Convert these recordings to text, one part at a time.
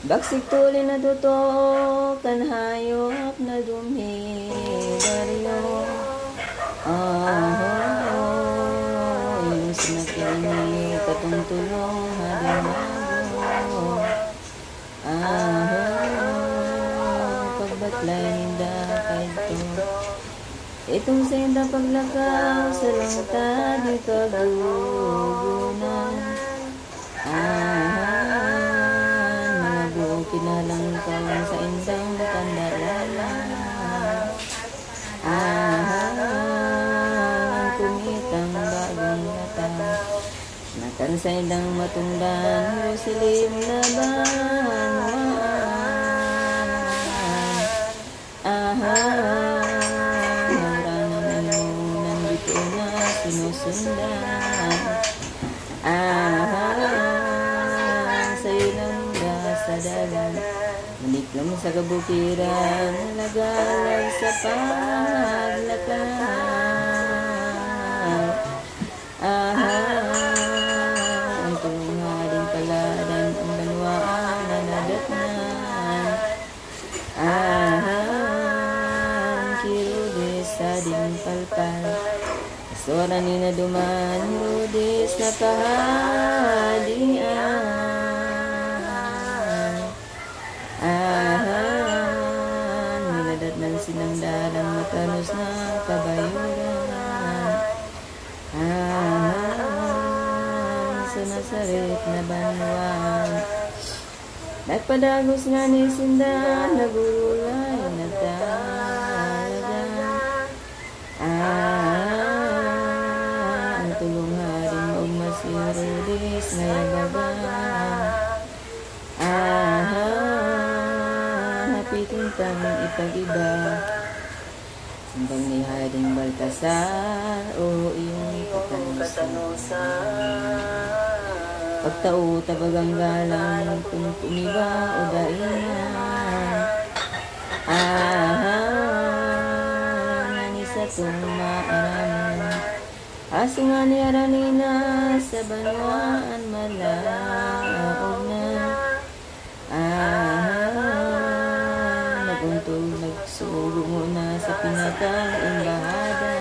Baksik tuli na tutok, kan hayop na dumhi, baryo. Yung sinakyan ni katong tulong, hading mago. Pagbatlay ninda kaito. Itong senda paglakaw sa langta di kagugunan. Mga buo kinalang kawan sa indang kandaralan. Ang kumitang bagong latang. Nakan sa indang matungdan, Jerusalem na banwan. Sinusundan sa'yo lang sa dalan, maniklam sa kabukiran, nalagalag sa paglakad. Ang tulungading paladan, ang banwaan na nadatnan. Kirudis sa ding palpal, sora ni na duman, Rudis na kahadian. Minadat ng sinangdalang matanos na kabayuran. Sa Nazaret na banwan, nagpadagos nga ni Sinda, nagulay na talaga. Tulong haring maugma si Rudis na yabaga. Hapitin kang ipag-iba, simbang ni Haring Baltasar, o iyong katanusan. Pagtao tabagang galang, kung kumiba o dainan. Nani sa tumaaraman, aso nga ni Aranina sa banwaan malaog na. Naguntog nagsugo muna sa pinakang imbahada.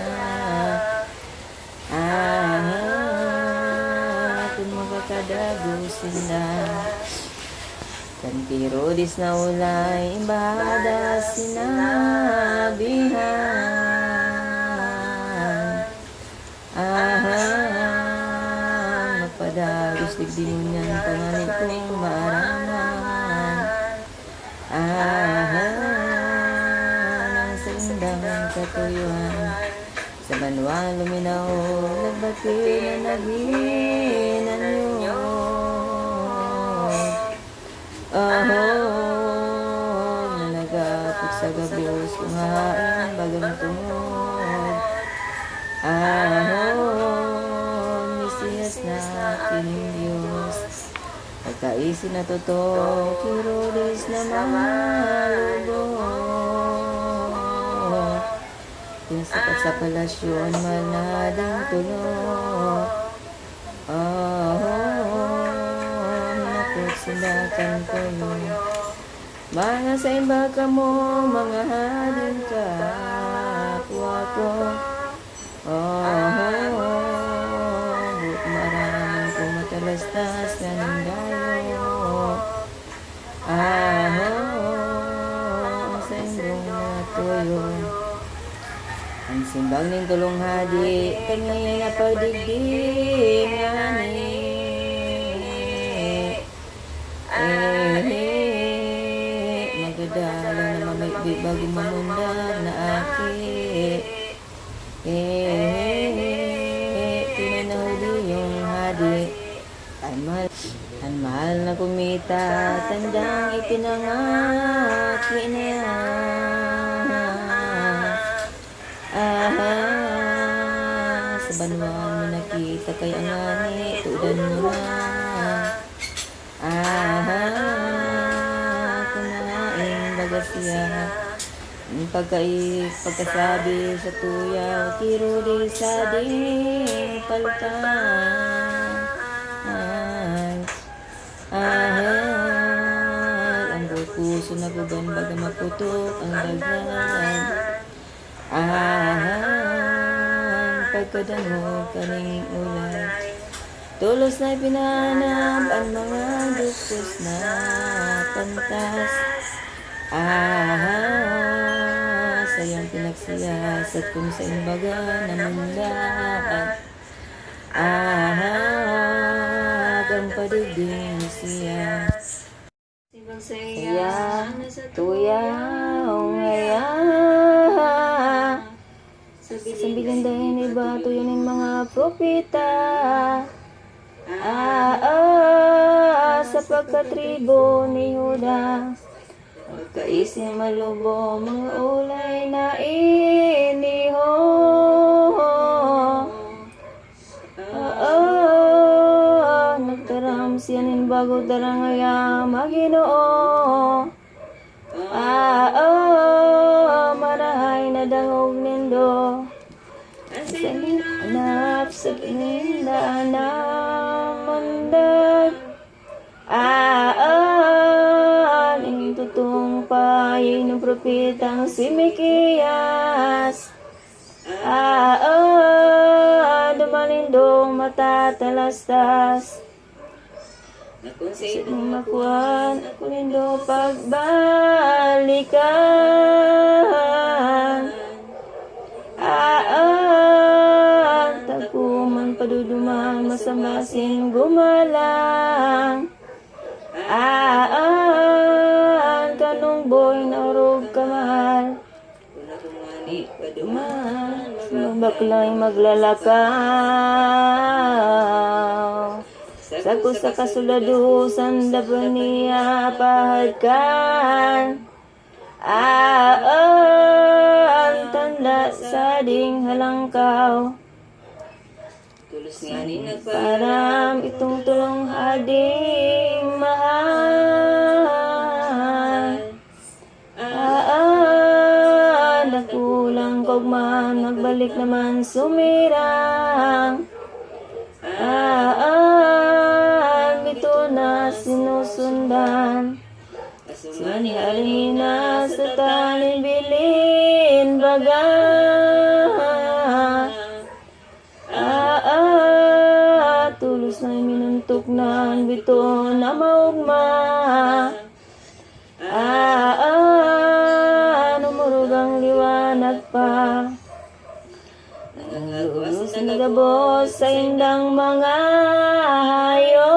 Kung makakadagusin na, kan Kirudis na ulay imbahada sinabihan. Magpadagos digdingon niyan panganib kong maaraman. Nang sindang katuyuan, sa banwang luminaw, nagbati na naghinan nyo. Nalagapit sa gabios, kung hain bagang tungod. Mesiyas na kining Diyos, pagkaisin na totoo, Kirudis na malubog. Kung sapat sa palasyon, maladang tulog. Minapot sila kan kayo, mga sa imba ka mo, mga hading kapwa ko. But maraming kong matalastas na nanggayo. Sa indong natuyo, ang simbang ning tulong hadi, kami nga pagdigdim ngani. Magadala na mamay bagong mamundag na aki. Pinanahuli yung hadi, ang mahal na kumita, tandang ipinangaki niya. Sa banwang mo nakita kay ang ngani, tudan mo na. Kumain baga siya, pagkasabi sa tuyaw, Kirudis sa ding paltan. puso na guban baga maputok ang daghan. Pagkadamo kaning ulay, tulos na pinanap ang mga gustos na pantas. Sayang pinagsiyasat kung sa imbaga namundahan. Ang padiging siya. Saya, tuyaw ngaya. Sambilan dahil iba tuyan ng mga propeta. Sapagkat tribo ni Huda, magkaising malubo mga ulay na iniho. Nagtaram siyanin bago darangaya Maginoo. Marahay na dangog nindo, hanap sa gininda na mandag. Ning tutong payin ng propetang si Mikiyas. Dumalindong matatalastas. Sinong makuhan ako nindo pagbalikan. Taguman paduduman masamasin gumalang. Kanong boy na urog kamahal. Mabaklay maglalakaw. Saku sa kasuladusan dapat niya pahadkan. Tanda sa ding halangkaw. Param itong tulong hading mahal. Nakulang kogman, nagbalik naman sumirang. Bito na sinusundan. Sani halina sa tali bilin baga. Tulos na minuntok na bito na maugma. Numurugang liwanag pa. Nangalulos na nagabos sa indang mga hayo.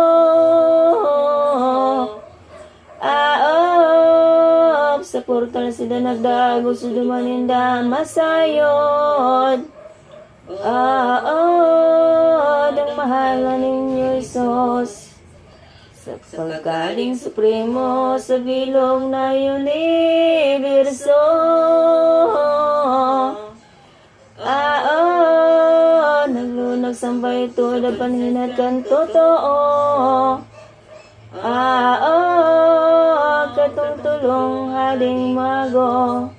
Sa portal sila nagdago sa dumaninda masayod. Ang mahal ninyo Isos, sa pagkaling supremo sa bilog na universo. Naglunag sambay ito na panhinat kan totoo. Katong tulong haling mago.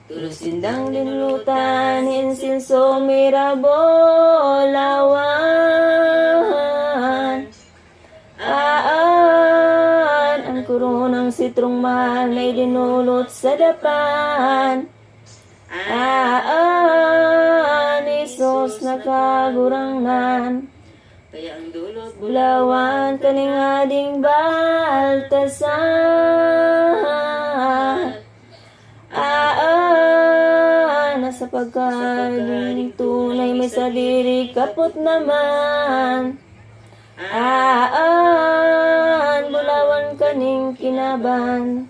Tulos sindang linlutan, insinso mirabolawan. Ang kurunang sitrong mahal na dinulot sa dapan. Isos nakagurangan. Kaya ang dulot bulawan kaning ading Baltasar. Nasa pagkaling tunay may saliri kapot naman. Bulawan kaning kinaban.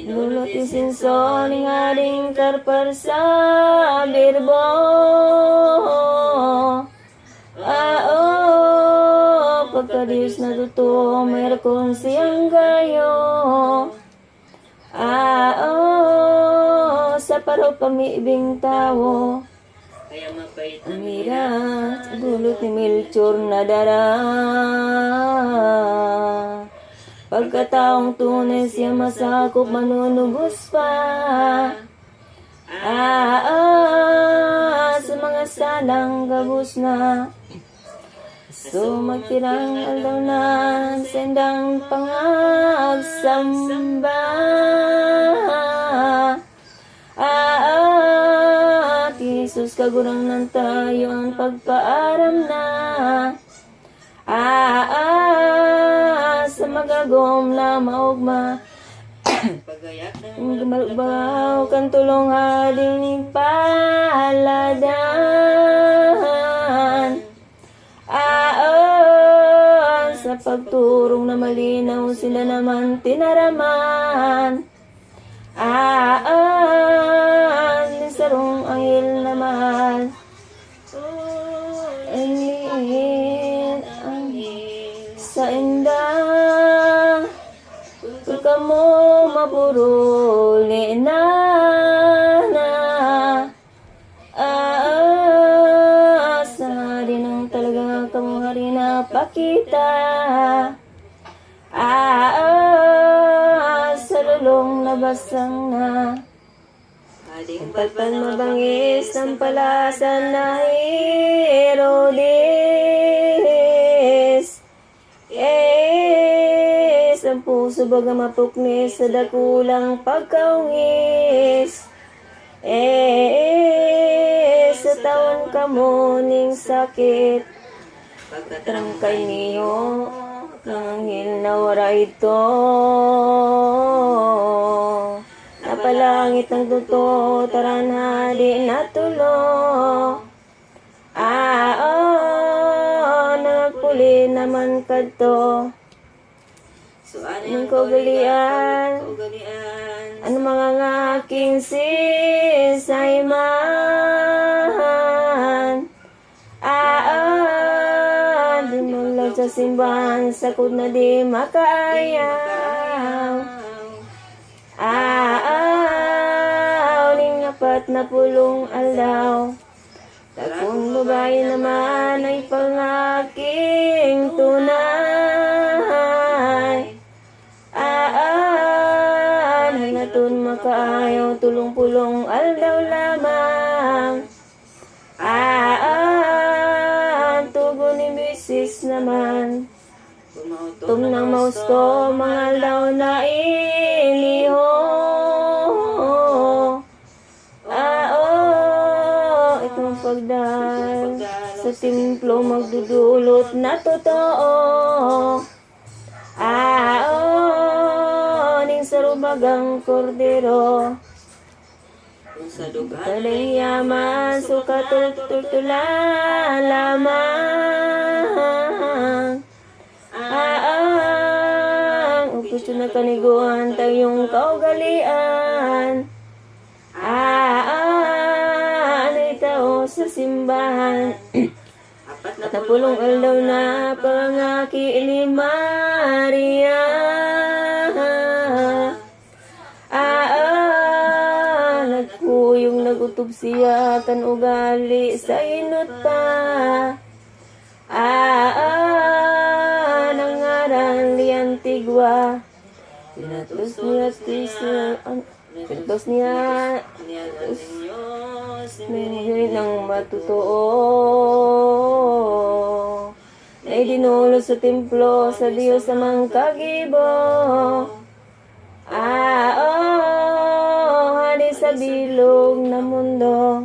Dulot isinso ning ading karpar sa birbo. Pagkadiyos na totoo, mayroon siyang gayo. Sa paro pamibing tao. Amira, dulot ni Melchor na dara. Pagkataong tunay siya masakop, manunubos pa. Sa mga salang gabos na. Sumagtirang aldaw na sendang pangagsamba. At Jesus kagurang ng tayo ang pagpaaram na. Sa magagom na maugma Gumalbaw kan tulong haling paladan. Sa pagturong na malinaw sila naman tinaraman. Sarong anghel na mahal. Sa inda kung kamo mapuruli na sa rin ang talaga kamo hari na pakita. Sa lulong nabasang na ang palpal mabangis ang palasan na Herodes. Ang puso baga mapuknis sa dakulang pagkaungis. Sa taon kamuning sakit pagkatrangkay niyo kanghil na wara ito. Napalangit ng totoo taranhadi natulo. Nagpuli naman kadto. Anong kaugalian? Ano mga ngaking sisayman? Di mulag sa simbahan, sakot na di makaayaw. Uling apat na pulong alaw. Takong babae naman ay pangaking tunay. Natun makaayaw tulong-pulong aldaw lamang. Tugon ni bisis naman. Tumnang mausto mga aldaw na iniho. Itong pagdal sa templo magdudulot na totoo. Sa rubagang kordero taling yaman sukatutula lamang. Upos na kaniguan tayong kaugalian. Anay tao sa simbahan. At napulong aldaw na pangaki ni Maria. Nagkuyong nagutob siya kan ugali sa inot pa. Nangaran liyan tigwa. Pinatos niya Pinatos niya ng matutoo. Na idinulo sa templo sa Diyos amang kagibo. Hari sa bilog na mundo.